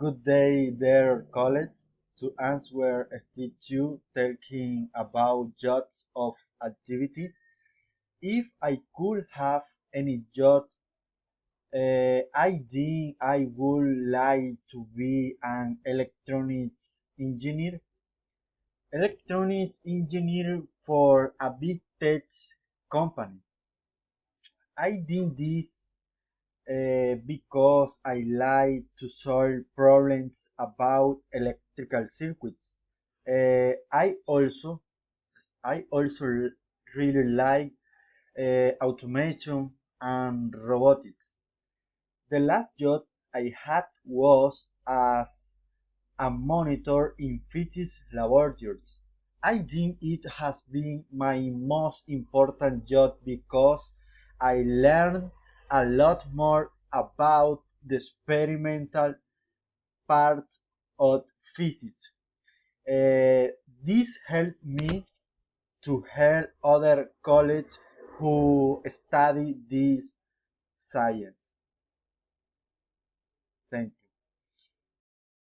Good day, dear colleagues. To answer stage 2, talking about jobs of activity. If I could have any job, I think I would like to be an electronics engineer. Electronics engineer for a big tech company. I did this because I like to solve problems about electrical circuits. I also really like automation and robotics. The last job I had was as a monitor in physics laboratories. I think it has been my most important job because I learned a lot more about the experimental part of physics. This helped me to help other colleagues who study this science. Thank you.